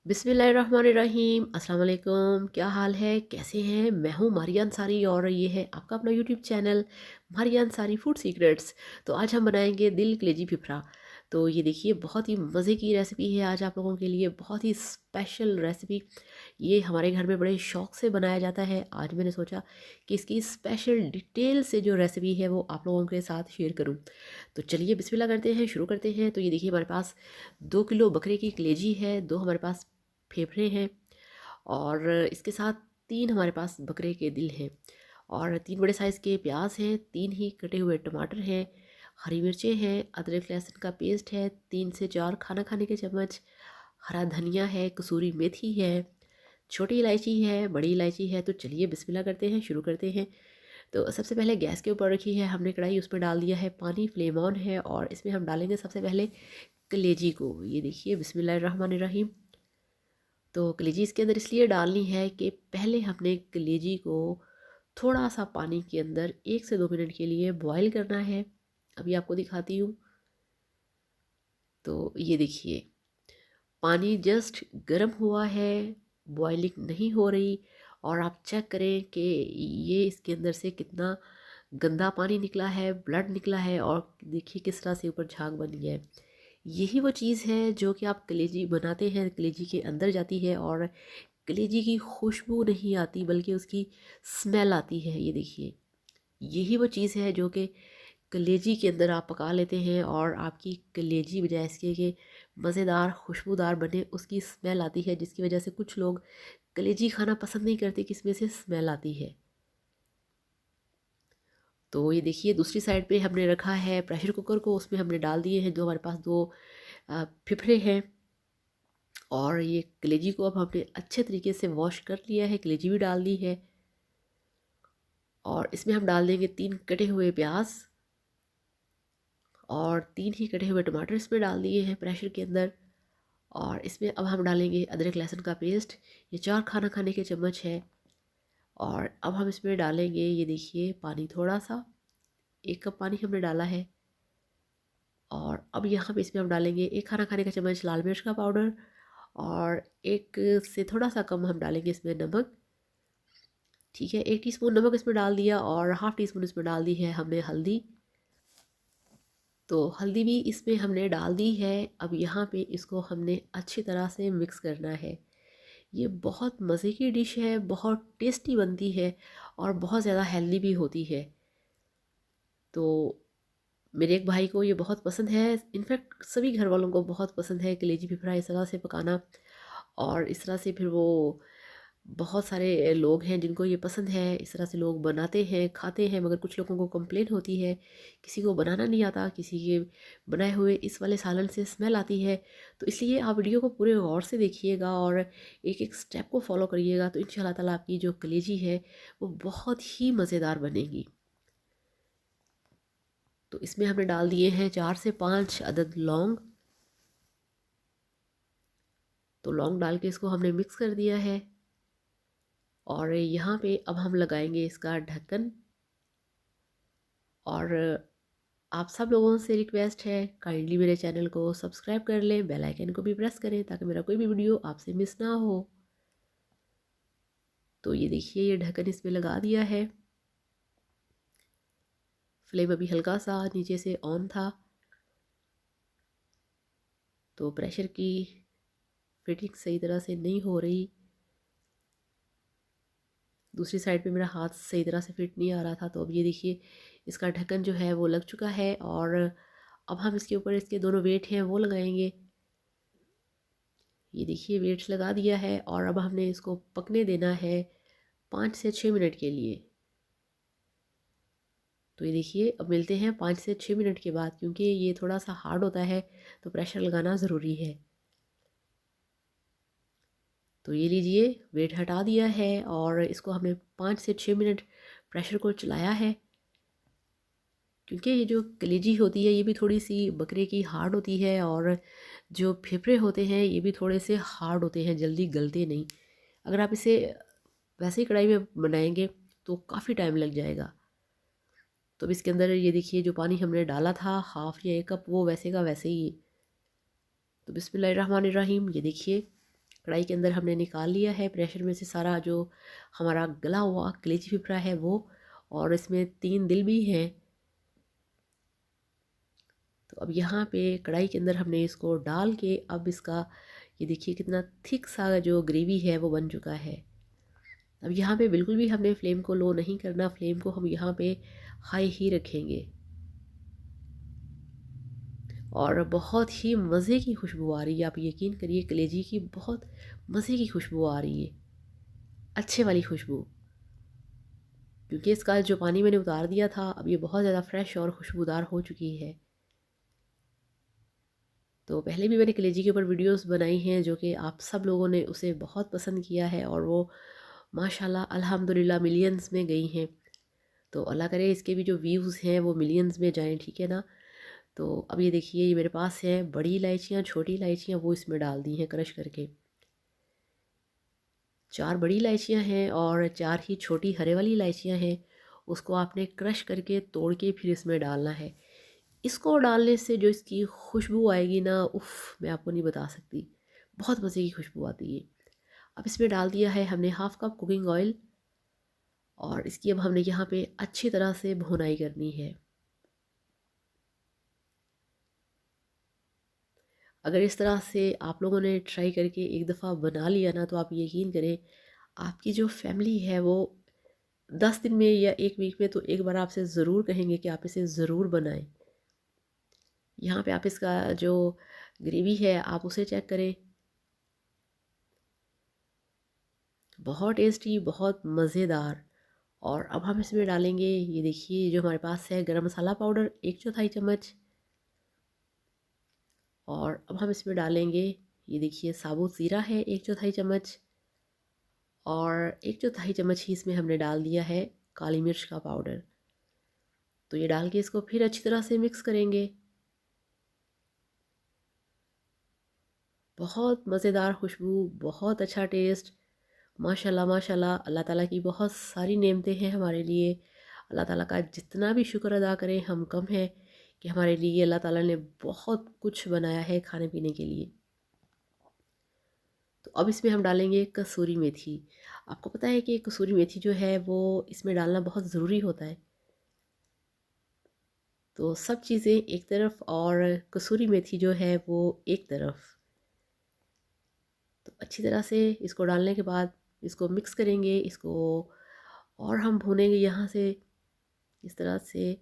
बिस्मिल्लाहिर्रहमानिर्रहीम। अस्सलाम वालेकुम। क्या हाल है, कैसे हैं? मैं हूँ मारिया अंसारी और ये है आपका अपना YouTube channel Maria Ansari food secrets. तो आज हम बनाएंगे दिल कलेजी फिफरा। तो ये देखिए, बहुत ही मज़े की रेसिपी है आज आप लोगों के लिए, बहुत ही स्पेशल रेसिपी। ये हमारे घर में बड़े शौक से बनाया जाता है। आज मैंने सोचा कि इसकी स्पेशल डिटेल से जो रेसिपी है वो आप लोगों के साथ शेयर करूँ। तो चलिए बिस्मिल्लाह करते हैं, शुरू करते हैं। तो ये देखिए, हमारे पास 2 किलो बकरे की कलेजी है, दो हमारे पास फेफड़े हैं और इसके साथ 3 हमारे पास बकरे के दिल हैं और 3 बड़े साइज़ के प्याज हैं, 3 ही कटे हुए टमाटर हैं, हरी मिर्चें हैं, अदरक लहसुन का पेस्ट है, 3 से 4 खाना खाने के चम्मच, हरा धनिया है, कसूरी मेथी है, छोटी इलायची है, बड़ी इलायची है। तो चलिए बिस्मिल्लाह करते हैं, शुरू करते हैं। तो सबसे पहले गैस के ऊपर रखी है हमने कढ़ाई, उसमें डाल दिया है पानी, फ्लेम ऑन है और इसमें हम डालेंगे सबसे पहले कलेजी को। ये देखिए, बिस्मिल्लाहिर्रहमानिर्रहीम। तो कलेजी इसके अंदर इसलिए डालनी है कि पहले हमने कलेजी को थोड़ा सा पानी के अंदर 1 से 2 मिनट के लिए बॉईल करना है। अभी आपको दिखाती हूँ। तो ये देखिए, पानी जस्ट गर्म हुआ है, बॉइलिंग नहीं हो रही। और आप चेक करें कि ये इसके अंदर से कितना गंदा पानी निकला है, ब्लड निकला है और देखिए किस तरह से ऊपर झाग बनी है। यही वो चीज़ है जो कि आप कलेजी बनाते हैं, कलेजी के अंदर जाती है और कलेजी की खुशबू नहीं आती बल्कि उसकी स्मेल आती है। ये देखिए, यही वो चीज़ है जो कि कलेजी के अंदर आप पका लेते हैं और आपकी कलेजी बजाय इसके कि मज़ेदार खुशबूदार बने, उसकी स्मेल आती है, जिसकी वजह से कुछ लोग कलेजी खाना पसंद नहीं करते कि इसमें से स्मेल आती है। तो ये देखिए, दूसरी साइड पे हमने रखा है प्रेशर कुकर को, उसमें हमने डाल दिए हैं, जो हमारे पास दो फिफड़े हैं और ये कलेजी को अब हमने अच्छे तरीके से वॉश कर लिया है, कलेजी भी डाल दी है और इसमें हम डाल देंगे 3 कटे हुए प्याज और 3 ही कटे हुए टमाटर इसमें डाल दिए हैं प्रेशर के अंदर। और इसमें अब हम डालेंगे अदरक लहसुन का पेस्ट, ये 4 खाना खाने के चम्मच है। और अब हम इसमें डालेंगे, ये देखिए, पानी थोड़ा सा, 1 कप पानी हमने डाला है। और अब यहाँ पे इसमें हम डालेंगे 1 खाना खाने का चम्मच लाल मिर्च का पाउडर और 1 से थोड़ा सा कम हम डालेंगे इसमें नमक। ठीक है, 1 टीस्पून नमक इसमें डाल दिया और हाफ़ टी स्पून इसमें डाल दी है हमने हल्दी। तो हल्दी भी इसमें हमने डाल दी है। अब यहाँ पे इसको हमने अच्छी तरह से मिक्स करना है। ये बहुत मज़े की डिश है, बहुत टेस्टी बनती है और बहुत ज़्यादा हेल्दी भी होती है। तो मेरे एक भाई को ये बहुत पसंद है, इनफैक्ट सभी घर वालों को बहुत पसंद है कलेजी फिफड़ा इस तरह से पकाना। और इस तरह से फिर वो बहुत सारे लोग हैं जिनको ये पसंद है, इस तरह से लोग बनाते हैं, खाते हैं। मगर कुछ लोगों को कंप्लेन होती है, किसी को बनाना नहीं आता, किसी के बनाए हुए इस वाले सालन से स्मेल आती है। तो इसलिए आप वीडियो को पूरे गौर से देखिएगा और एक एक स्टेप को फॉलो करिएगा, तो इंशाल्लाह ताला आपकी जो कलेजी है वो बहुत ही मज़ेदार बनेगी। तो इसमें हमने डाल दिए हैं 4 से 5 अदद लौंग। तो लौंग डाल के इसको हमने मिक्स कर दिया है और यहाँ पे अब हम लगाएंगे इसका ढक्कन। और आप सब लोगों से रिक्वेस्ट है, काइंडली मेरे चैनल को सब्सक्राइब कर लें, बेल आइकन को भी प्रेस करें ताकि मेरा कोई भी वीडियो आपसे मिस ना हो। तो ये देखिए, ये ढक्कन इसमें लगा दिया है। फ्लेम अभी हल्का सा नीचे से ऑन था, तो प्रेशर की फिटिंग सही तरह से नहीं हो रही। दूसरी साइड पे मेरा हाथ सही तरह से फिट नहीं आ रहा था। तो अब ये देखिए, इसका ढक्कन जो है वो लग चुका है और अब हम इसके ऊपर इसके दोनों वेट हैं वो लगाएंगे। ये देखिए, वेट्स लगा दिया है और अब हमने इसको पकने देना है 5 से 6 मिनट के लिए। तो ये देखिए, अब मिलते हैं 5 से 6 मिनट के बाद, क्योंकि ये थोड़ा सा हार्ड होता है तो प्रेशर लगाना ज़रूरी है। तो ये लीजिए, वेट हटा दिया है और इसको हमने 5 से 6 मिनट प्रेशर को चलाया है। क्योंकि ये जो कलेजी होती है ये भी थोड़ी सी बकरे की हार्ड होती है और जो फेफड़े होते हैं ये भी थोड़े से हार्ड होते हैं, जल्दी गलते नहीं। अगर आप इसे वैसे ही कढ़ाई में बनाएंगे तो काफ़ी टाइम लग जाएगा। तो अब इसके अंदर ये देखिए, जो पानी हमने डाला था हाफ़ या 1 कप, वो वैसे का वैसे ही। तो बिस्मिल्लाहिर्रहमानिर्रहीम, ये देखिए, कढ़ाई के अंदर हमने निकाल लिया है प्रेशर में से सारा जो हमारा गला हुआ कलेजी फिफ्रा है वो, और इसमें 3 दिल भी हैं। तो अब यहाँ पे कढ़ाई के अंदर हमने इसको डाल के अब इसका ये देखिए कितना थिक सा जो ग्रेवी है वो बन चुका है। अब यहाँ पे बिल्कुल भी हमने फ्लेम को लो नहीं करना, फ्लेम को हम यहाँ पे हाई ही रखेंगे। और बहुत ही मज़े की खुशबू आ रही है, आप यकीन करिए कलेजी की बहुत मज़े की खुशबू आ रही है, अच्छे वाली खुशबू, क्योंकि इसका जो पानी मैंने उतार दिया था अब ये बहुत ज़्यादा फ्रेश और खुशबूदार हो चुकी है। तो पहले भी मैंने कलेजी के ऊपर वीडियोस बनाई हैं जो कि आप सब लोगों ने उसे बहुत पसंद किया है और वो माशाल्लाह अल्हम्दुलिल्लाह मिलियंस में गई हैं। तो अल्लाह करे इसके भी जो व्यूज़ हैं वो मिलियंस में जाएं, ठीक है ना। तो अब ये देखिए ये मेरे पास है बड़ी इलायचियाँ, छोटी इलायचियाँ वो इसमें डाल दी हैं क्रश करके। 4 बड़ी इलायचियाँ हैं और 4 ही छोटी हरे वाली इलायचियाँ हैं, उसको आपने क्रश करके तोड़ के फिर इसमें डालना है। इसको डालने से जो इसकी खुशबू आएगी ना, उफ़ मैं आपको नहीं बता सकती, बहुत मज़े की खुशबू आती है। अब इसमें डाल दिया है हमने हाफ़ कप कुकिंग ऑयल और इसकी अब हमने यहाँ पे अच्छी तरह से भुनाई करनी है। अगर इस तरह से आप लोगों ने ट्राई करके एक दफ़ा बना लिया ना, तो आप यकीन करें आपकी जो फैमिली है वो 10 दिन में या 1 वीक में तो एक बार आपसे ज़रूर कहेंगे कि आप इसे ज़रूर बनाएं। यहाँ पे आप इसका जो ग्रेवी है आप उसे चेक करें, बहुत टेस्टी, बहुत मज़ेदार। और अब हम इसमें डालेंगे ये देखिए जो हमारे पास है गरम मसाला पाउडर 1/4 चम्मच, और अब हम इसमें डालेंगे ये देखिए साबुत ज़ीरा है 1/4 चम्मच, और 1/4 चम्मच ही इसमें हमने डाल दिया है काली मिर्च का पाउडर। तो ये डाल के इसको फिर अच्छी तरह से मिक्स करेंगे। बहुत मज़ेदार खुशबू, बहुत अच्छा टेस्ट, माशाल्लाह माशाल्लाह। अल्लाह ताला की बहुत सारी नेमतें हैं हमारे लिए, अल्लाह ताला का जितना भी शुक्र अदा करें हम कम है कि हमारे लिए अल्लाह ताला ने बहुत कुछ बनाया है खाने पीने के लिए। तो अब इसमें हम डालेंगे कसूरी मेथी। आपको पता है कि कसूरी मेथी जो है वो इसमें डालना बहुत ज़रूरी होता है। तो सब चीज़ें एक तरफ और कसूरी मेथी जो है वो एक तरफ। तो अच्छी तरह से इसको डालने के बाद इसको मिक्स करेंगे, इसको और हम भूनेंगे यहाँ से इस तरह से।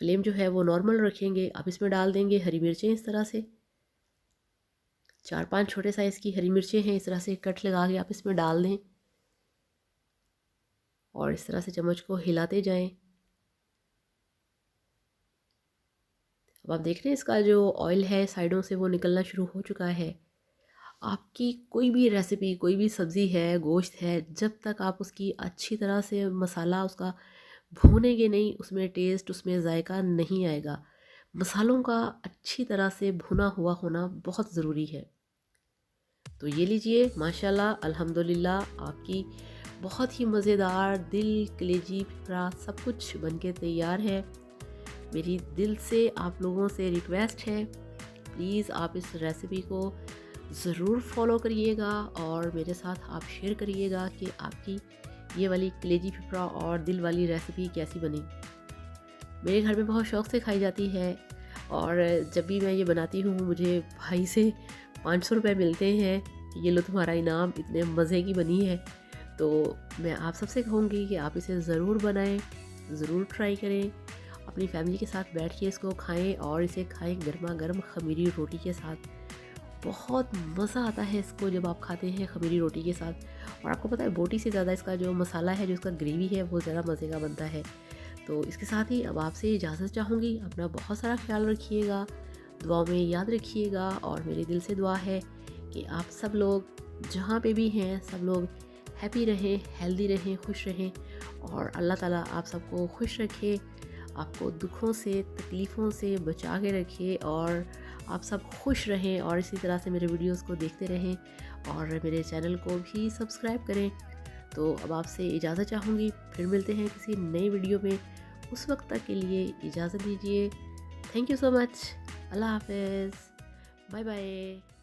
फ्लेम जो है वो नॉर्मल रखेंगे। अब इसमें डाल देंगे हरी मिर्चें इस तरह से, 4-5 छोटे साइज़ की हरी मिर्चें हैं, इस तरह से कट लगा के आप इसमें डाल दें और इस तरह से चम्मच को हिलाते जाएं। अब आप देख रहे हैं इसका जो ऑयल है साइडों से वो निकलना शुरू हो चुका है। आपकी कोई भी रेसिपी, कोई भी सब्ज़ी है, गोश्त है, जब तक आप उसकी अच्छी तरह से मसाला उसका भूनेंगे नहीं, उसमें टेस्ट, उसमें जायका नहीं आएगा। मसालों का अच्छी तरह से भुना हुआ होना बहुत ज़रूरी है। तो ये लीजिए माशाल्लाह अल्हम्दुलिल्लाह आपकी बहुत ही मज़ेदार दिल कलेजी फिकरा सब कुछ बनके तैयार है। मेरी दिल से आप लोगों से रिक्वेस्ट है, प्लीज़ आप इस रेसिपी को ज़रूर फॉलो करिएगा और मेरे साथ आप शेयर करिएगा कि आपकी ये वाली कलेजी फिफड़ा और दिल वाली रेसिपी कैसी बनी। मेरे घर में बहुत शौक़ से खाई जाती है और जब भी मैं ये बनाती हूँ मुझे भाई से 500 रुपये मिलते हैं कि ये लो तुम्हारा इनाम, इतने मज़े की बनी है। तो मैं आप सबसे कहूँगी कि आप इसे ज़रूर बनाएं, ज़रूर ट्राई करें, अपनी फैमिली के साथ बैठ के इसको खाएं और इसे खाएं गर्मा गर्म खमीरी रोटी के साथ। बहुत मज़ा आता है इसको जब आप खाते हैं खमीरी रोटी के साथ। और आपको पता है बोटी से ज़्यादा इसका जो मसाला है, जो इसका ग्रेवी है, वो ज़्यादा मज़े का बनता है। तो इसके साथ ही अब आपसे इजाज़त चाहूँगी। अपना बहुत सारा ख्याल रखिएगा, दुआओं में याद रखिएगा और मेरे दिल से दुआ है कि आप सब लोग जहाँ पे भी हैं सब लोग हैप्पी रहें, हेल्दी रहें, खुश रहें और अल्लाह ताला आप सबको खुश रखे, आपको दुखों से, तकलीफ़ों से बचा के रखे और आप सब खुश रहें और इसी तरह से मेरे वीडियोस को देखते रहें और मेरे चैनल को भी सब्सक्राइब करें। तो अब आपसे इजाज़त चाहूँगी, फिर मिलते हैं किसी नई वीडियो में। उस वक्त तक के लिए इजाज़त दीजिए। Thank you so much. अल्लाह हाफ़िज़। Bye bye.